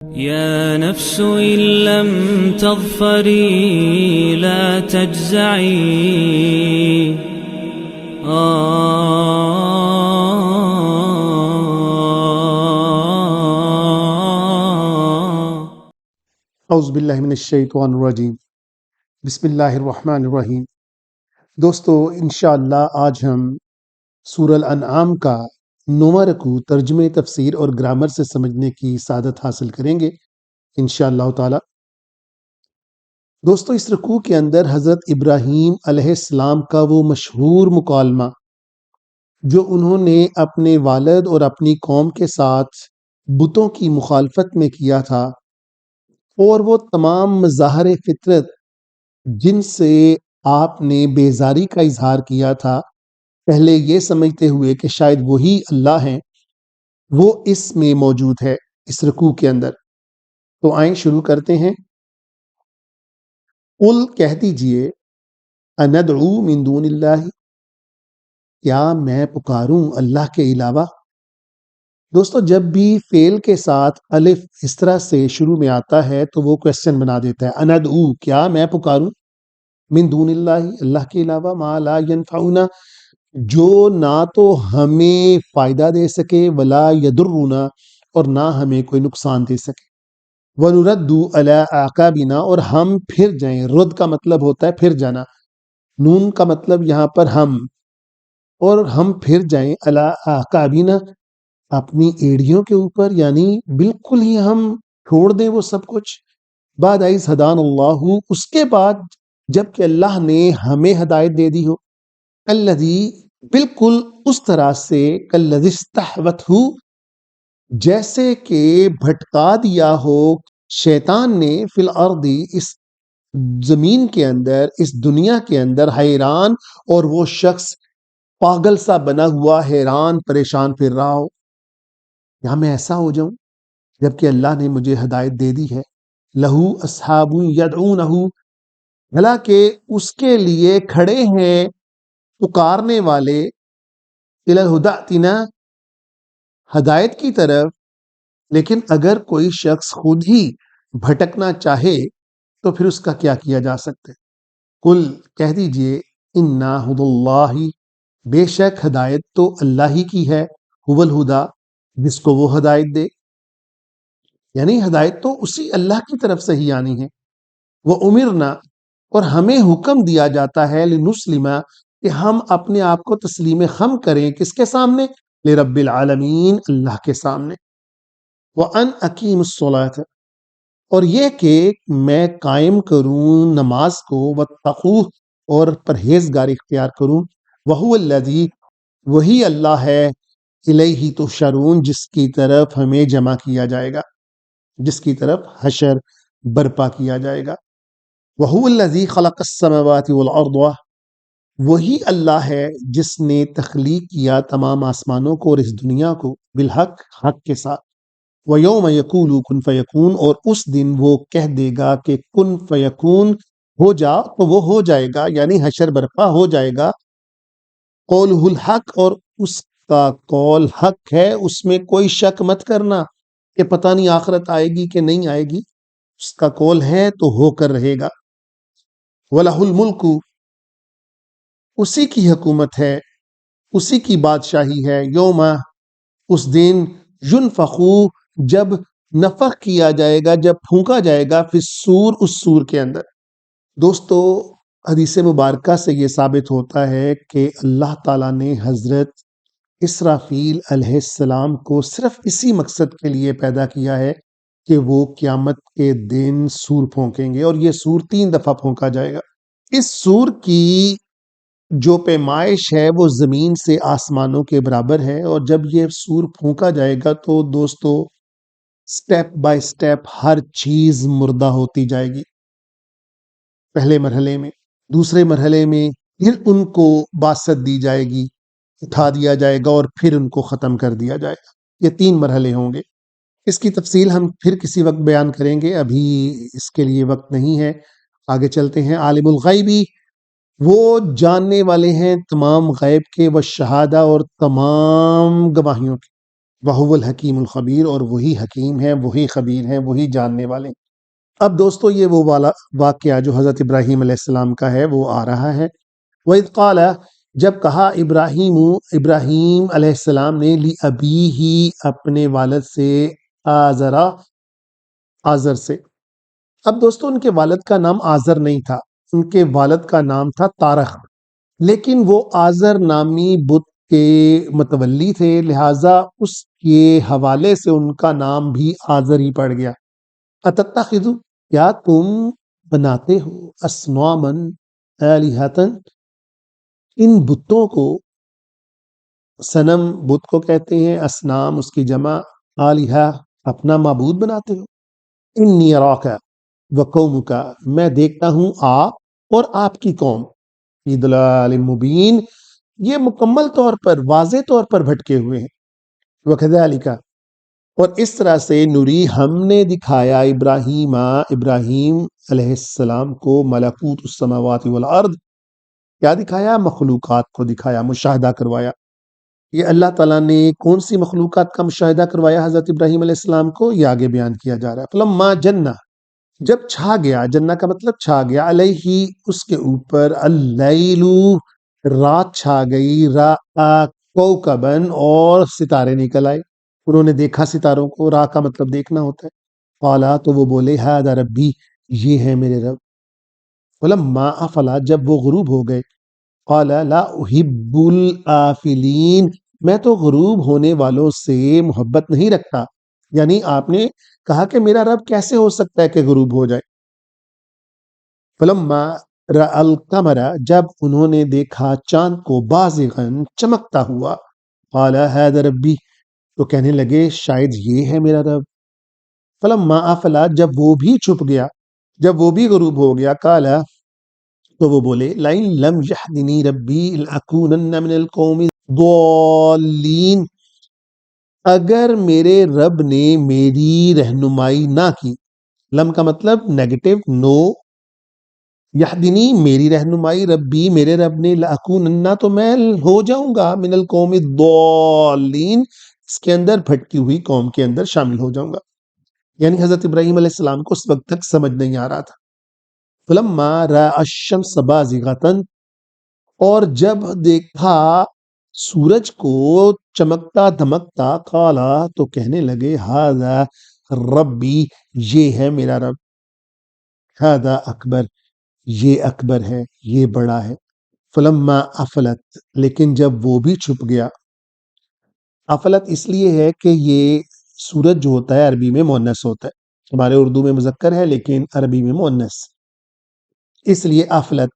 يا نفس إن لم تظفري لا تجزعي. اعوذ باللہ من الشیطان الرجیم. بسم اللہ الرحمن الرحیم. دوستو انشاءاللہ آج ہم سورہ الانعام کا 9واں رکوع ترجمے تفسیر اور گرامر سے سمجھنے کی سعادت حاصل کریں گے انشاءاللہ تعالی. دوستو اس رکوع کے اندر حضرت ابراہیم علیہ السلام کا وہ مشہور مکالمہ جو انہوں نے اپنے والد اور اپنی قوم کے ساتھ بتوں کی مخالفت میں کیا تھا، اور وہ تمام مظاہر فطرت جن سے آپ نے بیزاری کا اظہار کیا تھا، پہلے یہ سمجھتے ہوئے کہ شاید وہی اللہ ہیں، وہ اس میں موجود ہے اس رکوع کے اندر. تو آئیں شروع کرتے ہیں. قل کہہ دیجئے، اندعو من دون اللہ، کیا میں پکاروں اللہ کے علاوہ. دوستو جب بھی فعل کے ساتھ الف اس طرح سے شروع میں آتا ہے تو وہ کویسچن بنا دیتا ہے. اندعو، کیا میں پکاروں، من دون اللہ، اللہ کے علاوہ، ما لا ینفعنا، جو نہ تو ہمیں فائدہ دے سکے، ولا یضرنا، اور نہ ہمیں کوئی نقصان دے سکے. وَنُرَدُّ عَلَىٰ أَعْقَابِنَا، اور ہم پھر جائیں. رد کا مطلب ہوتا ہے پھر جانا، نون کا مطلب یہاں پر ہم، اور ہم پھر جائیں عَلَىٰ أَعْقَابِنَا، اپنی ایڑیوں کے اوپر، یعنی بالکل ہی ہم چھوڑ دیں وہ سب کچھ. بعد اذ ہدان اللہ، اس کے بعد جب کہ اللہ نے ہمیں ہدایت دے دی ہو. الذی، بالکل اس طرح سے، کالذی استحوتہ، جیسے کہ بھٹکا دیا ہو شیطان نے، فی الارض، اس زمین کے اندر، اس دنیا کے اندر، حیران، اور وہ شخص پاگل سا بنا ہوا حیران پریشان پھر رہا ہو. یہاں میں ایسا ہو جاؤں جبکہ اللہ نے مجھے ہدایت دے دی ہے. لہو اصحاب یدعونہ، حالانکہ اس کے لیے کھڑے ہیں پکارنے والے، الی الہدی ائتنا، ہدایت کی طرف. لیکن اگر کوئی شخص خود ہی بھٹکنا چاہے تو پھر اس کا کیا کیا جا سکتا ہے. قل کہہ دیجئے، انا ہدی اللہ، بے شک ہدایت تو اللہ ہی کی ہے. هو الہدی، جس کو وہ ہدایت دے، یعنی ہدایت تو اسی اللہ کی طرف سے ہی آنی ہے. وہ امرنا، اور ہمیں حکم دیا جاتا ہے، لنسلم، کہ ہم اپنے آپ کو تسلیم خم کریں. کس کے سامنے؟ لرب العالمین، اللہ کے سامنے. وَأَنْ أَقِيمُ الصَّلَاةَ، اور یہ کہ میں قائم کروں نماز کو، وَاتَّقُوهُ، اور پرہیزگاری اختیار کروں. وَهُوَ الَّذِي، وہی اللہ ہے، الیہ تحشرون، جس کی طرف ہمیں جمع کیا جائے گا، جس کی طرف حشر برپا کیا جائے گا. وَهُوَ الَّذِي خَلَقَ السَّمَاوَاتِ وَالْأَرْضَ، وہی اللہ ہے جس نے تخلیق کیا تمام آسمانوں کو اور اس دنیا کو، بالحق، حق کے ساتھ. وَيَوْمَ يَقُولُ كُن فَيَكُونُ، اور اس دن وہ کہہ دے گا کہ کن فیکون، ہو جا، تو وہ ہو جائے گا، یعنی حشر برپا ہو جائے گا. قولہ الحق، اور اس کا قول حق ہے، اس میں کوئی شک مت کرنا کہ پتہ نہیں آخرت آئے گی کہ نہیں آئے گی. اس کا قول ہے تو ہو کر رہے گا. وَلَهُ الْمُلْكُ، اسی کی حکومت ہے، اسی کی بادشاہی ہے. یوم، اس دن، ینفخ، جب نفخ کیا جائے گا، جب پھونکا جائے گا، فی الصور، اس سور کے اندر. دوستو حدیث مبارکہ سے یہ ثابت ہوتا ہے کہ اللہ تعالیٰ نے حضرت اسرافیل علیہ السلام کو صرف اسی مقصد کے لیے پیدا کیا ہے کہ وہ قیامت کے دن سور پھونکیں گے، اور یہ سور 3 دفعہ پھونکا جائے گا. اس سور کی جو پیمائش ہے وہ زمین سے آسمانوں کے برابر ہے، اور جب یہ سور پھونکا جائے گا تو دوستو سٹیپ بائی سٹیپ ہر چیز مردہ ہوتی جائے گی. پہلے مرحلے میں، دوسرے مرحلے میں پھر ان کو باسط دی جائے گی، اٹھا دیا جائے گا، اور پھر ان کو ختم کر دیا جائے گا. یہ 3 مرحلے ہوں گے. اس کی تفصیل ہم پھر کسی وقت بیان کریں گے، ابھی اس کے لیے وقت نہیں ہے. آگے چلتے ہیں. عالم الغیبی، وہ جاننے والے ہیں تمام غیب کے، وہ شہادہ، اور تمام گواہیوں کے. وہو الحکیم الخبیر، اور وہی حکیم ہے، وہی خبیر ہے، وہی جاننے والے ہیں۔ اب دوستو یہ وہ والا واقعہ جو حضرت ابراہیم علیہ السلام کا ہے وہ آ رہا ہے۔ وَإِذْ قَالَ، جب کہا ابراہیم علیہ السلام نے لِأَبِيهِ اپنے والد سے، آزر سے۔ اب دوستو ان کے والد کا نام آزر نہیں تھا، ان کے والد کا نام تھا تارخ، لیکن وہ آزر نامی بت کے متولی تھے، لہٰذا اس کے حوالے سے ان کا نام بھی آزر ہی پڑ گیا۔ اتتخذوا، کیا تم بناتے ہو، اصنامن آلہتن، ان بتوں کو، صنم بت کو کہتے ہیں، اسنام اس کی جمع، آلہہ اپنا معبود بناتے ہو۔ انی اراک وقومک، میں دیکھتا ہوں آپ اور آپ کی قوم، فی ضلال مبین، یہ مکمل طور پر واضح طور پر بھٹکے ہوئے ہیں۔ وکذالک، اور اس طرح سے نوری، ہم نے دکھایا ابراہیم علیہ السلام کو ملکوت السماوات والارض، کیا دکھایا؟ مخلوقات کو دکھایا، مشاہدہ کروایا۔ یہ اللہ تعالیٰ نے کون سی مخلوقات کا مشاہدہ کروایا حضرت ابراہیم علیہ السلام کو؟ یہ آگے بیان کیا جا رہا ہے۔ فلما جنہ، جب چھا گیا، جنہ کا مطلب چھا گیا، علیہ اس کے اوپر، اللیل رات چھا گئی، رأى کوكبا اور ستارے نکل آئے، انہوں نے دیکھا ستاروں کو، را کا مطلب دیکھنا ہوتا ہے۔ قالا، تو وہ بولے، ھذا ربی، یہ ہے میرے رب۔ فلما افلا، جب وہ غروب ہو گئے، قال لا احب الآفلین، میں تو غروب ہونے والوں سے محبت نہیں رکھتا، یعنی آپ نے کہا کہ میرا رب کیسے ہو سکتا ہے کہ غروب ہو جائے۔ فلما رأى القمر، جب انہوں نے دیکھا چاند کو، بازغاً چمکتا ہوا، قال ھذا ربی، تو کہنے لگے شاید یہ ہے میرا رب۔ فلما افلا، جب وہ بھی چھپ گیا، جب وہ بھی غروب ہو گیا، قال، تو وہ بولے، لئن لم یہدنی ربی لأکونن من القوم الضالین، اگر میرے رب نے میری رہنمائی نہ کی، لم کا مطلب نیگیٹو، نو، یہدنی میری رہنمائی، ربی میرے رب نے، لأکونن تو میں ہو جاؤں گا، من القوم الضالین اس کے اندر بھٹکی ہوئی قوم کے اندر شامل ہو جاؤں گا۔ یعنی حضرت ابراہیم علیہ السلام کو اس وقت تک سمجھ نہیں آ رہا تھا۔ فلما رأى الشمس بازغة، اور جب دیکھا سورج کو چمکتا دھمکتا، قالا تو کہنے لگے، ھذا ربی، یہ ہے میرا رب، ھذا اکبر، یہ اکبر ہے، یہ بڑا ہے۔ فلما افلت، لیکن جب وہ بھی چھپ گیا، افلت اس لیے ہے کہ یہ سورج جو ہوتا ہے عربی میں مؤنث ہوتا ہے، ہمارے اردو میں مذکر ہے لیکن عربی میں مؤنث، اس لیے افلت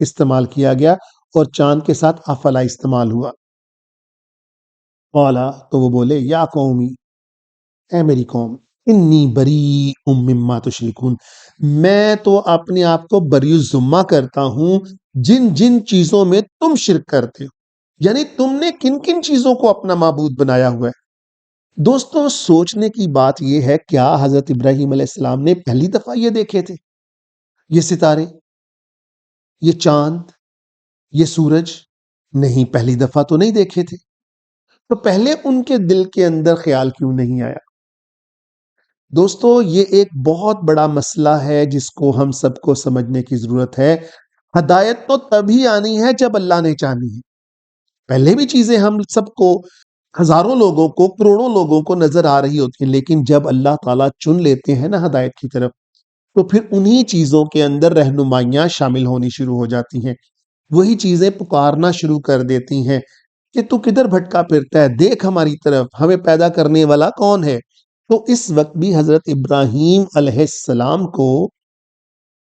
استعمال کیا گیا اور چاند کے ساتھ افلا استعمال ہوا۔ قالا، تو وہ بولے، یا قومی، اے میری قوم، انی بریء مما تشرکون، میں تو اپنے آپ کو بری الذمہ کرتا ہوں جن جن چیزوں میں تم شرک کرتے ہو، یعنی تم نے کن کن چیزوں کو اپنا معبود بنایا ہوا ہے۔ دوستوں سوچنے کی بات یہ ہے، کیا حضرت ابراہیم علیہ السلام نے پہلی دفعہ یہ دیکھے تھے؟ یہ ستارے، یہ چاند، یہ سورج؟ نہیں، پہلی دفعہ تو نہیں دیکھے تھے، تو پہلے ان کے دل کے اندر خیال کیوں نہیں آیا؟ دوستو یہ ایک بہت بڑا مسئلہ ہے جس کو ہم سب کو سمجھنے کی ضرورت ہے۔ ہدایت تو تبھی آنی ہے جب اللہ نے چاہنی ہے۔ پہلے بھی چیزیں ہم سب کو، ہزاروں لوگوں کو، کروڑوں لوگوں کو نظر آ رہی ہوتی ہیں، لیکن جب اللہ تعالیٰ چن لیتے ہیں نا ہدایت کی طرف، تو پھر انہی چیزوں کے اندر رہنمائیاں شامل ہونی شروع ہو جاتی ہیں، وہی چیزیں پکارنا شروع کر دیتی ہیں کہ تو کدھر بھٹکا پھرتا ہے، دیکھ ہماری طرف، ہمیں پیدا کرنے والا کون ہے۔ تو اس وقت بھی حضرت ابراہیم علیہ السلام کو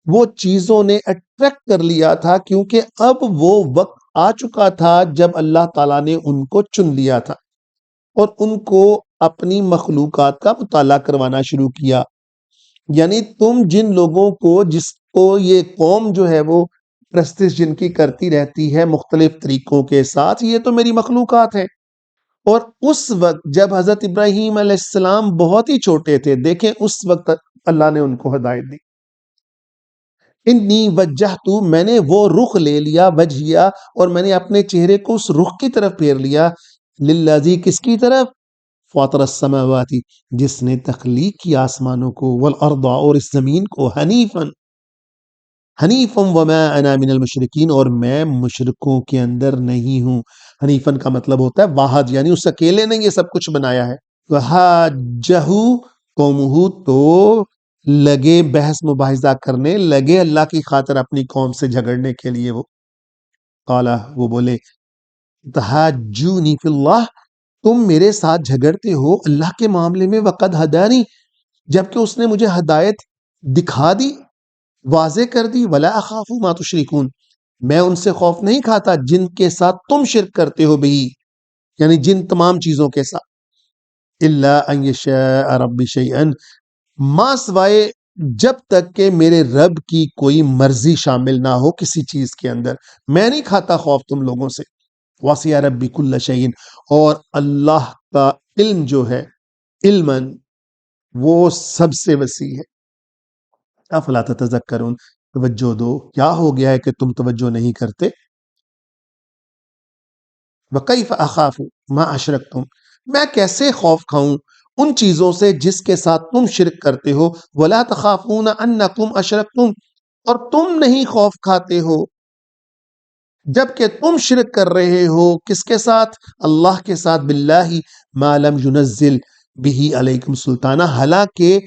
وہ چیزوں نے اٹریکٹ کر لیا تھا، کیونکہ اب وہ وقت آ چکا تھا جب اللہ تعالیٰ نے ان کو چن لیا تھا اور ان کو اپنی مخلوقات کا مطالعہ کروانا شروع کیا۔ یعنی تم جن لوگوں کو، جس کو یہ قوم جو ہے وہ پرستش جن کی کرتی رہتی ہے مختلف طریقوں کے ساتھ، یہ تو میری مخلوقات ہیں۔ اور اس وقت جب حضرت ابراہیم علیہ السلام بہت ہی چھوٹے تھے، دیکھیں اس وقت اللہ نے ان کو ہدایت دی۔ انی وجہت، میں نے وہ رخ لے لیا، وجہیا، اور میں نے اپنے چہرے کو اس رخ کی طرف پھیر لیا، للذی، کس کی طرف؟ فاطر السماوات، جس نے تخلیق کی آسمانوں کو، والارض، اور اس زمین کو، حنیفا وما انا من المشرکین، اور میں مشرکوں کے اندر نہیں ہوں۔ حنیفن کا مطلب ہوتا ہے واحد، یعنی اس اکیلے نے یہ سب کچھ بنایا ہے۔ وحاجہ قومہ، تو لگے بحث مباحثہ کرنے لگے اللہ کی خاطر اپنی قوم سے جھگڑنے کے لیے۔ وہ قالا، وہ بولے، تحاجونی فی اللہ، تم میرے ساتھ جھگڑتے ہو اللہ کے معاملے میں، وقد ہدانی، جبکہ اس نے مجھے ہدایت دکھا دی، واضح کر دی، ولا اخاف ما تشرکون، میں ان سے خوف نہیں کھاتا جن کے ساتھ تم شرک کرتے ہو بھی، یعنی جن تمام چیزوں کے ساتھ۔ الا ان یشاء ربی شیئا، ما سوائے جب تک کہ میرے رب کی کوئی مرضی شامل نہ ہو کسی چیز کے اندر، میں نہیں کھاتا خوف تم لوگوں سے۔ وسع ربی کل شیء، اور اللہ کا علم جو ہے، علماً، وہ سب سے وسیع ہے۔ افلا تتذکرون، توجہ دو، کیا ہو گیا ہے کہ تم توجہ نہیں کرتے؟ وکیف اخاف ما اشرکتم، میں کیسے خوف کھاؤں ان چیزوں سے جس کے ساتھ تم شرک کرتے ہو، ولا تخافون انکم اشرکتم، اور تم نہیں خوف کھاتے ہو جبکہ تم شرک کر رہے ہو کس کے ساتھ؟ اللہ کے ساتھ، باللہ ما لم ينزل به علیکم سلطانہ، حالانکہ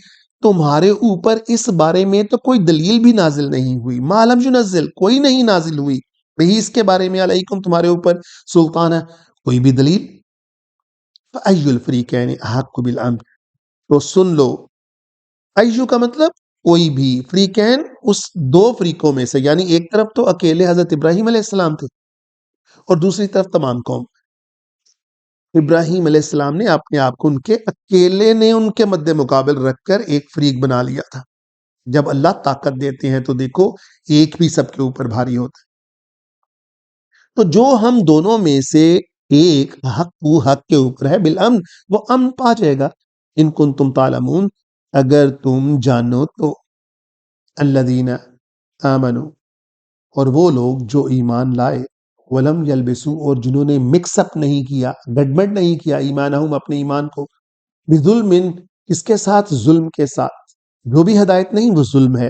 تمہارے اوپر اس بارے میں تو کوئی دلیل بھی نازل نہیں ہوئی، ما لم ينزل، کوئی نہیں نازل ہوئی، بہی اس کے بارے میں، علیکم تمہارے اوپر، سلطانہ، کوئی بھی دلیل۔ فأی الفریقین احق بالامن، تو سن لو، ایو کا مطلب کوئی بھی، فریقین اس دو فریقوں میں سے، یعنی ایک طرف تو اکیلے حضرت ابراہیم علیہ السلام تھے اور دوسری طرف تمام قوم۔ ابراہیم علیہ السلام نے اپنے آپ کو ان کے اکیلے نے ان کے مد مقابل رکھ کر ایک فریق بنا لیا تھا۔ جب اللہ طاقت دیتے ہیں تو دیکھو ایک بھی سب کے اوپر بھاری ہوتا ہے۔ تو جو ہم دونوں میں سے ایک حق کے اوپر ہے، بالامن، وہ امن پا جائے گا، ان کنتم تعلمون، اگر تم جانو تو۔ الذین آمنوا، اور وہ لوگ جو ایمان لائے، ولم یلبسوا، اور جنہوں نے مکس اپ نہیں کیا، گڑبڑ نہیں کیا، ایمانہم، اپنے ایمان کو، بظلم، کس کے ساتھ؟ ظلم کے ساتھ۔ جو بھی ہدایت نہیں وہ ظلم ہے،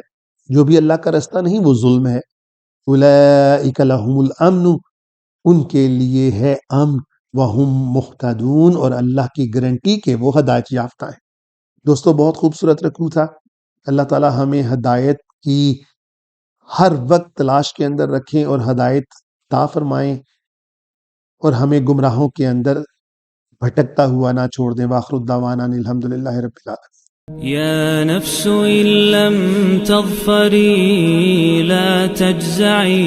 جو بھی اللہ کا رستہ نہیں وہ ظلم ہے۔ اولئک لہم الامن، ان کے لیے ہے امن، وہم مہتدون، اور اللہ کی گارنٹی کہ وہ ہدایت یافتہ ہیں۔ دوستو بہت خوبصورت رکوع تھا۔ اللہ تعالی ہمیں ہدایت کی ہر وقت تلاش کے اندر رکھیں اور ہدایت عطا فرمائیں، اور ہمیں گمراہوں کے اندر بھٹکتا ہوا نہ چھوڑ دیں۔ وآخر الدعوانا ان الحمدللہ رب العالمین۔ يا نفس إن لم تظفري لا تجزعي